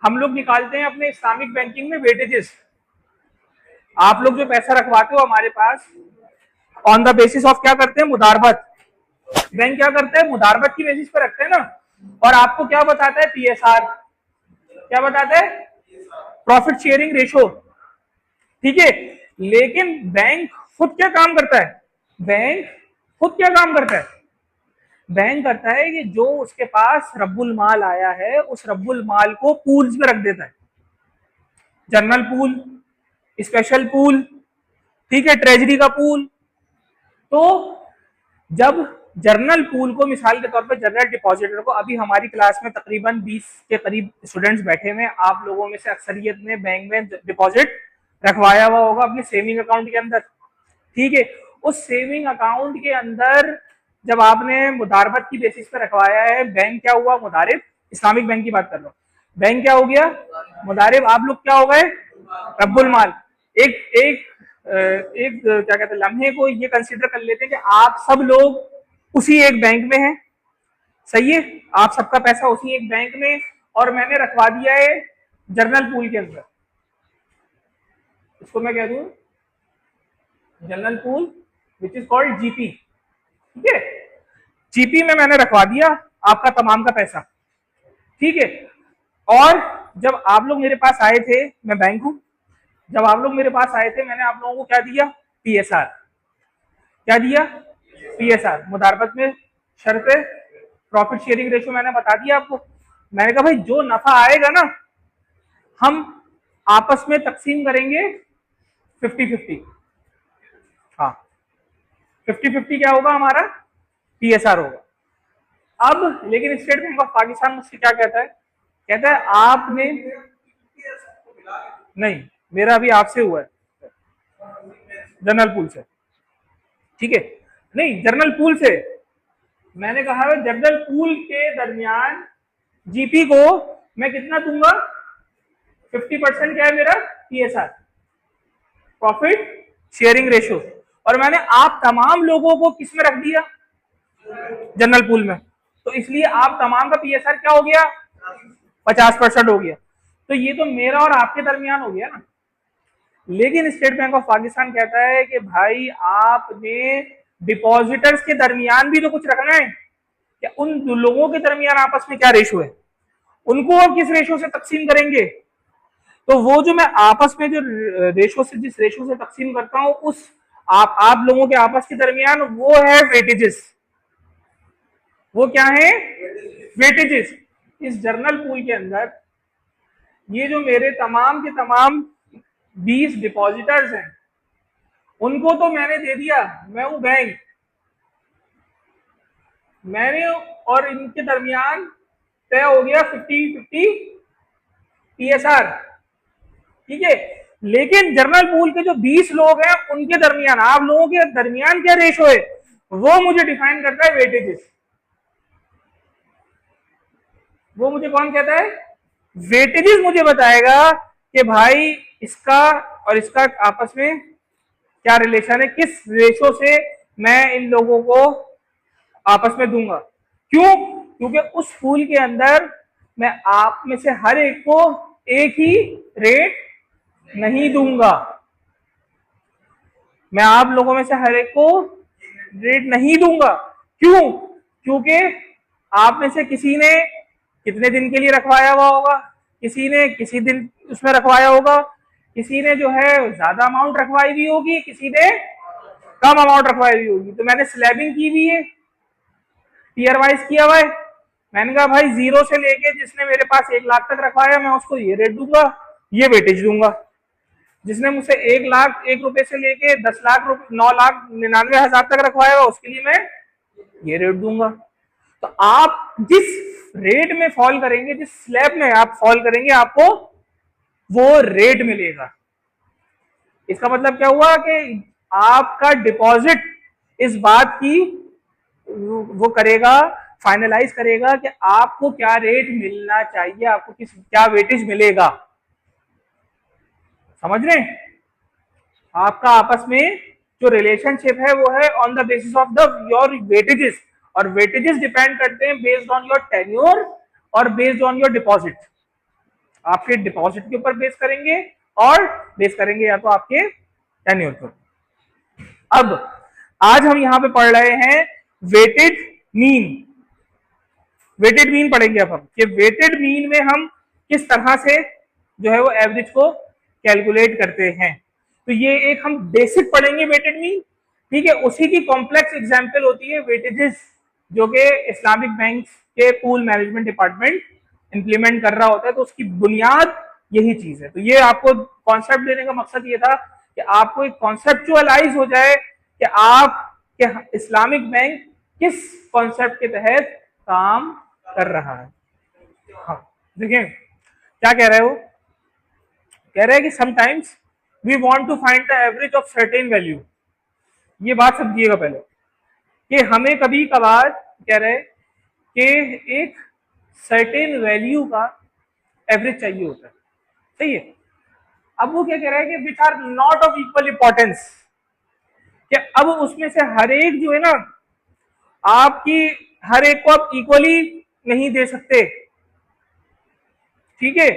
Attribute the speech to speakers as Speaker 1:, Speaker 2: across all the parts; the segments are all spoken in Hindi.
Speaker 1: हम लोग निकालते हैं अपने इस्लामिक बैंकिंग में वेटेजेस। आप लोग जो पैसा रखवाते हो हमारे pass on the basis of क्या करते हैं, मुदारबत। बैंक क्या करता है, मुदारबत की बेसिस पे रखते हैं ना। और आपको क्या बताता है, पीएसआर। क्या बताता है, प्रॉफिट शेयरिंग रेशो। ठीक है, लेकिन बैंक खुद क्या काम करता है, बैंक खुद क्या काम करता है, बैंक करता है कि जो उसके पास रब्बुल माल आया है उस रब्बुल माल को पूल्स में रख देता है। जनरल पूल, स्पेशल पूल, ठीक है, ट्रेजरी का पूल। तो जब जर्नल पूल को, मिसाल के तौर पर जनरल डिपॉजिटर को, अभी हमारी क्लास में तकरीबन 20 के करीब स्टूडेंट्स बैठे हुए, आप लोगों में से अक्सरियत ने बैंक में डिपॉजिट रखवाया हुआ होगा अपने सेविंग अकाउंट के अंदर। ठीक है, उस सेविंग अकाउंट के अंदर जब आपने मुदारबत की बेसिस पर रखवाया है, बैंक क्या हुआ, मुदारिब। इस्लामिक बैंक की बात कर रहा हूं, बैंक क्या हो गया, मुदारिब। आप लोग क्या हो गए, रब्बुल माल। एक एक एक क्या कहते हैं, लम्हे को ये कंसीडर कर लेते हैं कि आप सब लोग उसी एक बैंक में हैं। सही है, आप सबका पैसा उसी एक बैंक में, और मैंने रखवा दिया है जर्नल पूल के अंदर। इसको मैं कह दूं general pool, which is called GP. ठीक है, जीपी में मैंने रखवा दिया आपका तमाम का पैसा। ठीक है, और जब आप लोग मेरे पास आए थे, मैं बैंक हूं, जब आप लोग मेरे पास आए थे मैंने आप लोगों को क्या दिया, पीएसआर। क्या दिया, पीएसआर। मुदारबत में शर्त प्रॉफिट शेयरिंग रेशो मैंने बता दिया आपको। मैंने कहा भाई जो नफा आएगा ना हम आपस में तकसीम करेंगे 50-50। हाँ, 50-50 क्या होगा हमारा, पीएसआर होगा। अब लेकिन स्टेट बैंक ऑफ पाकिस्तान मुझसे क्या कहता है, कहता है आपने, नहीं मेरा अभी आपसे हुआ है जनरल पूल से। ठीक है, नहीं जनरल पूल से मैंने कहा है जनरल पूल के दरमियान जीपी को मैं कितना दूंगा, 50% क्या है मेरा, पीएसआर, प्रॉफिट शेयरिंग रेशो। और मैंने आप तमाम लोगों को किस में रख दिया, जनरल पूल में। तो इसलिए आप तमाम का पीएसआर क्या हो गया, 50% हो गया। तो ये तो मेरा और आपके दरमियान हो गया ना। लेकिन स्टेट बैंक ऑफ पाकिस्तान कहता है कि भाई आपने डिपॉजिटर्स के दरमियान भी तो कुछ रखना है, क्या उन लोगों के दरमियान आपस में क्या रेशो है, उनको आप किस रेशो से तकसीम करेंगे। तो वो जो मैं आपस में जो रेशो से, जिस रेशो से तकसीम करता हूं उस आप लोगों के आपस के दरमियान, वो है वेटेजेस। वो क्या है, वेटेजेस। इस जर्नल पूल के अंदर ये जो मेरे तमाम के तमाम 20 डिपॉजिटर्स हैं उनको तो मैंने दे दिया, मैं हूं बैंक, मैंने और इनके दरमियान तय हो गया 50-50 पीएसआर। ठीक है, लेकिन जनरल पूल के जो 20 लोग हैं उनके दरमियान, आप लोगों के दरमियान क्या रेशो है, वो मुझे डिफाइन करता है वेटेजेस। वो मुझे कौन कहता है, वेटेजेस मुझे बताएगा कि भाई इसका और इसका आपस में क्या रिलेशन है, किस रेशो से मैं इन लोगों को आपस में दूंगा। क्यों, क्योंकि उस पूल के अंदर मैं आप में से हर एक को एक ही रेट नहीं दूंगा, मैं आप लोगों में से हर एक को रेट नहीं दूंगा। क्यों, क्योंकि आप में से किसी ने कितने दिन के लिए रखवाया हुआ होगा, किसी ने किसी दिन उसमें रखवाया होगा, किसी ने जो है ज्यादा अमाउंट रखवाई हुई होगी, किसी ने कम अमाउंट रखवाई हुई होगी। तो मैंने स्लैबिंग की हुई है, टीयर वाइज किया हुआ है। मैंने कहा भाई 0 से लेके जिसने मेरे पास 1 लाख तक रखवाया मैं उसको ये रेट दूंगा, ये वेटेज दूंगा। जिसने मुझसे 1 लाख 1 रुपए से लेके 10 लाख 9,99,000 तक रखवाया हुआ उसके लिए मैं ये रेट दूंगा। तो आप जिस रेट में फॉल करेंगे, जिस स्लैब में आप फॉल करेंगे, आपको वो रेट मिलेगा। इसका मतलब क्या हुआ कि आपका डिपॉजिट इस बात की वो करेगा, फाइनलाइज करेगा कि आपको क्या रेट मिलना चाहिए, आपको क्या वेटेज मिलेगा। समझ रहे हैं, आपका आपस में जो रिलेशनशिप है वो है on the basis of the your weightages, और वेटेजेस डिपेंड करते हैं बेस्ड ऑन योर टेन्योर और बेस्ड ऑन योर डिपॉजिट। आपके डिपॉजिट के ऊपर बेस करेंगे और बेस करेंगे या तो आपके टेन्योर पर। अब आज हम यहां पे पढ़ रहे हैं वेटेड मीन। वेटेड मीन पढ़ेंगे अब हम कि वेटेड मीन में हम किस तरह से जो है वो एवरेज को कैलकुलेट करते हैं। तो ये एक हम बेसिक पढ़ेंगे वेटेड मीन, ठीक है। उसी की कॉम्प्लेक्स एग्जांपल होती है वेटेजेस, जो कि इस्लामिक बैंक के पूल मैनेजमेंट डिपार्टमेंट इंप्लीमेंट कर रहा होता है। तो उसकी बुनियाद यही चीज है। तो ये आपको कॉन्सेप्ट देने का मकसद ये था कि आपको एक कॉन्सेप्चुअलाइज हो जाए कि आप के इस्लामिक बैंक किस कॉन्सेप्ट के तहत काम कर रहा है। हाँ देखिए क्या कह रहे हो, कह रहे हैं कि sometimes we want to find the average of certain value. ये बात समझिएगा पहले कि हमें कभी कभार कह रहे हैं कि एक सर्टेन वैल्यू का एवरेज चाहिए होता है, सही है। अब वो क्या कह रहा है कि which are not of equal importance, कि अब उसमें से हर एक जो है ना, आपकी हर एक को आप इक्वली नहीं दे सकते, ठीक है।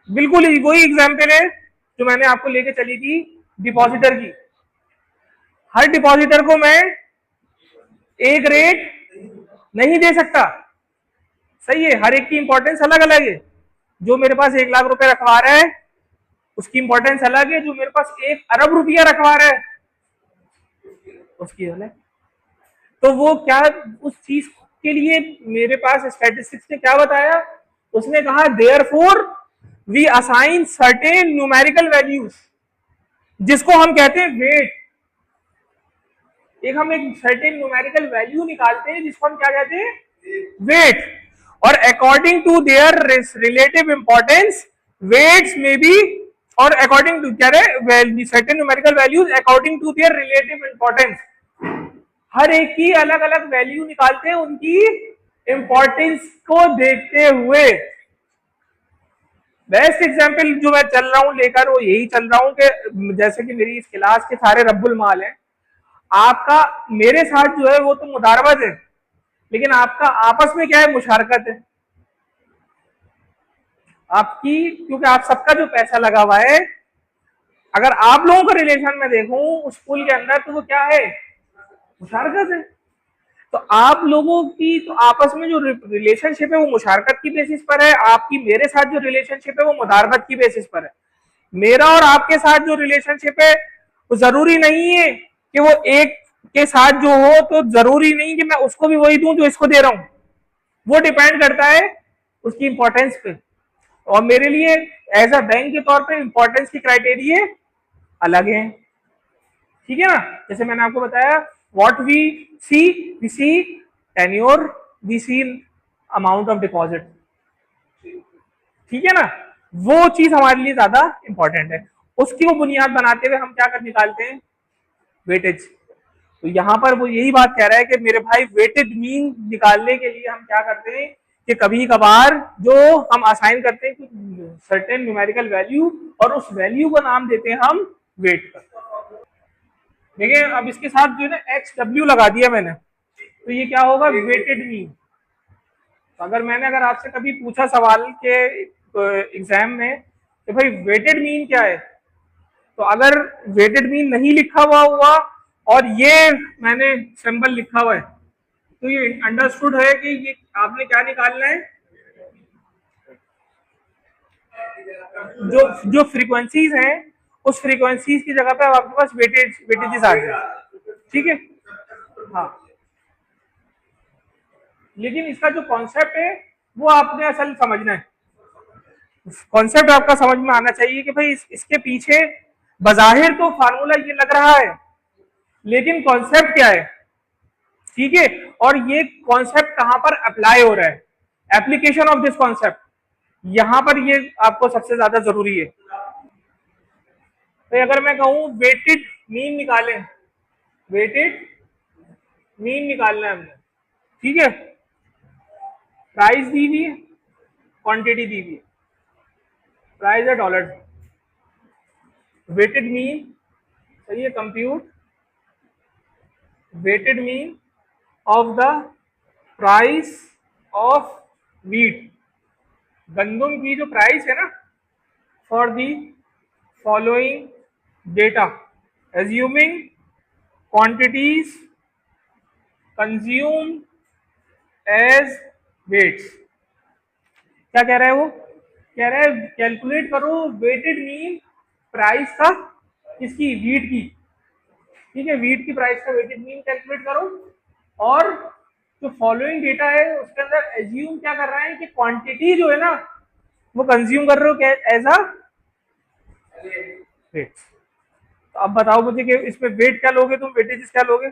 Speaker 1: बिल्कुल वही एग्जाम्पल है जो मैंने आपको लेके चली थी डिपॉजिटर की। हर डिपॉजिटर को मैं एक रेट नहीं दे सकता, सही है। हर एक की इंपॉर्टेंस अलग अलग है। जो मेरे पास 1 लाख रुपए रखवा रहा है उसकी इंपॉर्टेंस अलग है, जो मेरे पास 1 अरब रुपया रखवा रहा है उसकी अलग। तो वो क्या, उस चीज के लिए मेरे पास स्टैटिस्टिक्स ने क्या बताया, उसने कहा therefore we assign certain numerical values, जिसको हम कहते हैं वेट। हम एक सर्टेन न्यूमेरिकल वैल्यू निकालते हैं जिसको हम क्या कहते हैं, वेट। और according to their relative importance weights में बी, और अकॉर्डिंग टू क्या है certain numerical values according to their relative importance. हर एक की अलग अलग वैल्यू निकालते हैं उनकी इंपॉर्टेंस को देखते हुए। बेस्ट एग्जांपल जो मैं चल रहा हूं लेकर वो यही चल रहा हूं कि जैसे कि मेरी इस क्लास के सारे रब्बुल माल हैं, आपका मेरे साथ जो है वो तो मुदारबत है, लेकिन आपका आपस में क्या है, मुशारकत है आपकी, क्योंकि आप सबका जो पैसा लगा हुआ है, अगर आप लोगों का रिलेशन में देखूं उस पुल के अंदर तो वो क्या है, मुशारकत है। तो आप लोगों की तो आपस में जो रिलेशनशिप है वो मुशारकत की बेसिस पर है, आपकी मेरे साथ जो रिलेशनशिप है वो मुदारबत की बेसिस पर है। मेरा और आपके साथ जो रिलेशनशिप है वो जरूरी नहीं है कि वो एक के साथ जो हो, तो जरूरी नहीं कि मैं उसको भी वही दूं जो इसको दे रहा हूं। वो डिपेंड करता है उसकी इंपॉर्टेंस पे। और मेरे लिए एज अ बैंक के तौर पे इंपॉर्टेंस की क्राइटेरिया अलग है, ठीक है ना। जैसे मैंने आपको बताया what we see tenure, we see amount of deposit, ठीक है ना। वो चीज हमारे लिए ज्यादा इंपॉर्टेंट है। उसकी वो बुनियाद बनाते हुए हम क्या कर निकालते हैं, वेटेज। तो यहां पर वो यही बात कह रहा है कि मेरे भाई वेटेड मीन निकालने के लिए हम क्या करते हैं कि कभी कभार जो हम असाइन करते हैं सर्टेन न्यूमेरिकल वैल्यू, और उस वैल्यू को नाम देते हैं हम वेट का। देखिए अब इसके साथ जो है ना XW लगा दिया मैंने, तो ये क्या होगा, वेटेड मीन। तो अगर आपसे कभी पूछा सवाल के एग्जाम में कि भाई वेटेड मीन क्या है, तो अगर वेटेड मीन नहीं लिखा हुआ और ये मैंने सिंबल लिखा हुआ है, तो ये अंडरस्टूड है कि ये आपने क्या निकालना है, जो फ्रीक्वेंसीज हैं उस फ्रीक्वेंसीज की जगह पे आपके पास वेटेजेस आ जाए, ठीक है। हाँ, लेकिन इसका जो कॉन्सेप्ट है वो आपने असल समझना है। कॉन्सेप्ट आपका समझ में आना चाहिए कि भाई इसके पीछे बजाहिर तो फार्मूला ये लग रहा है, लेकिन कॉन्सेप्ट क्या है, ठीक है। और ये कॉन्सेप्ट कहां पर अप्लाई हो रहा है, एप्लीकेशन ऑफ दिस कॉन्सेप्ट, यहां पर ये आपको सबसे ज्यादा जरूरी है। तो अगर मैं कहूं वेटेड मीन निकालें, वेटेड मीन निकालना है हमने, ठीक है। प्राइस दी हुई है, क्वांटिटी दी हुई है, प्राइस है $, वेटेड मीन, सही है। Compute weighted mean of the price of wheat, गंदम की जो प्राइस है ना, for the following data assuming quantities consume as weights. क्या कह रहा है वो? कह रहा है कैलकुलेट करो वेटेड मीन प्राइस का, किसकी? वीट की। ठीक है, वीट की प्राइस का वेटेड मीन कैलकुलेट करो, और जो फॉलोइंग डेटा है उसके अंदर एज्यूम क्या कर रहा है कि क्वांटिटी जो है ना वो कंज्यूम कर रहे हो एज अ वेट। तो अब बताओ मुझे कि इसमें वेट क्या लोगे तुम, वेटेजेस क्या लोगे?